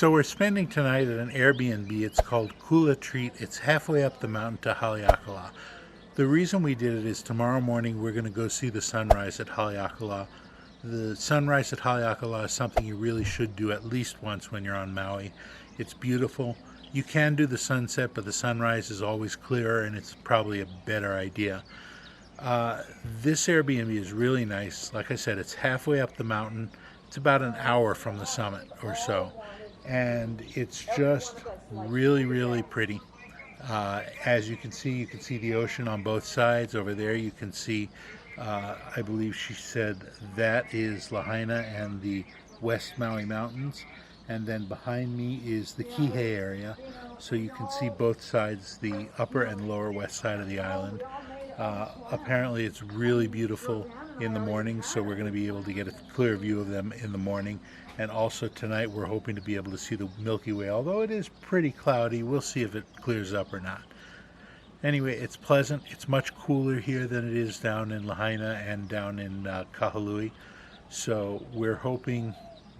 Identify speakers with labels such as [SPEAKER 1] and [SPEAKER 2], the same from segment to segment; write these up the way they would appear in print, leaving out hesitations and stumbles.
[SPEAKER 1] So we're spending tonight at an Airbnb. It's called Kula Treat. It's halfway up the mountain to Haleakala. The reason we did it is tomorrow morning we're going to go see the sunrise at Haleakala. The sunrise at Haleakala is something you really should do at least once when you're on Maui. It's beautiful. You can do the sunset, but the sunrise is always clearer and it's probably a better idea. This Airbnb is really nice. Like I said, it's halfway up the mountain. It's about an hour from the summit or so. And it's just really, really pretty. As you can see the ocean on both sides. Over there you can see, I believe she said that is Lahaina and the West Maui Mountains. And then behind me is the Kihei area. So you can see both sides, the upper and lower west side of the island. Apparently it's really beautiful in the morning, so we're going to be able to get a clear view of them in the morning. And also tonight we're hoping to be able to see the Milky Way, although it is pretty cloudy. We'll see if it clears up or not. Anyway, it's pleasant. It's much cooler here than it is down in Lahaina and down in Kahului. So we're hoping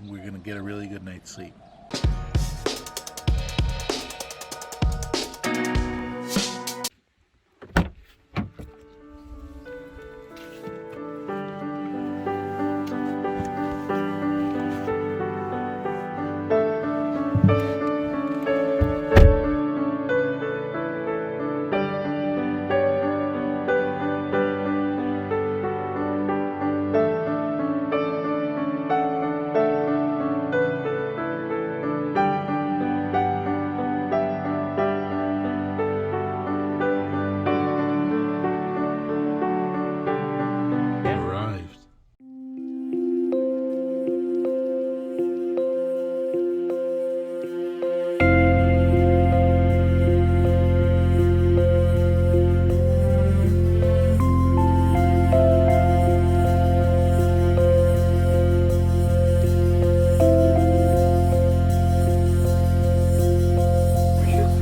[SPEAKER 1] we're going to get a really good night's sleep.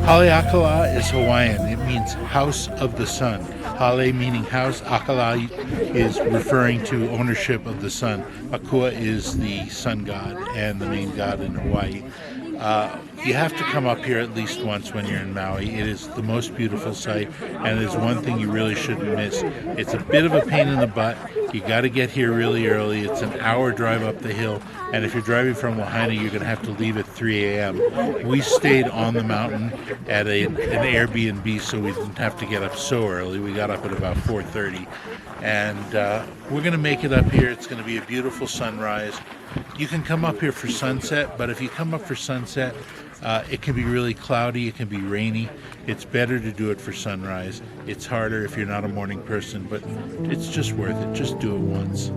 [SPEAKER 1] Haleakala is Hawaiian. It means house of the sun. Hale meaning house. Akala is referring to ownership of the sun. Akua is the sun god and the main god in Hawaii. You have to come up here at least once when you're in Maui. It is the most beautiful sight, and it is one thing you really shouldn't miss. It's a bit of a pain in the butt. You got to get here really early. It's an hour drive up the hill, and if you're driving from Lahaina, you're going to have to leave at 3 a.m. We stayed on the mountain at an Airbnb, so we didn't have to get up so early. We got up at about 4:30, and we're going to make it up here. It's going to be a beautiful sunrise. You can come up here for sunset, but if you come up for sunset, it can be really cloudy, it can be rainy. It's better to do it for sunrise. It's harder if you're not a morning person, but it's just worth it. Just do it once.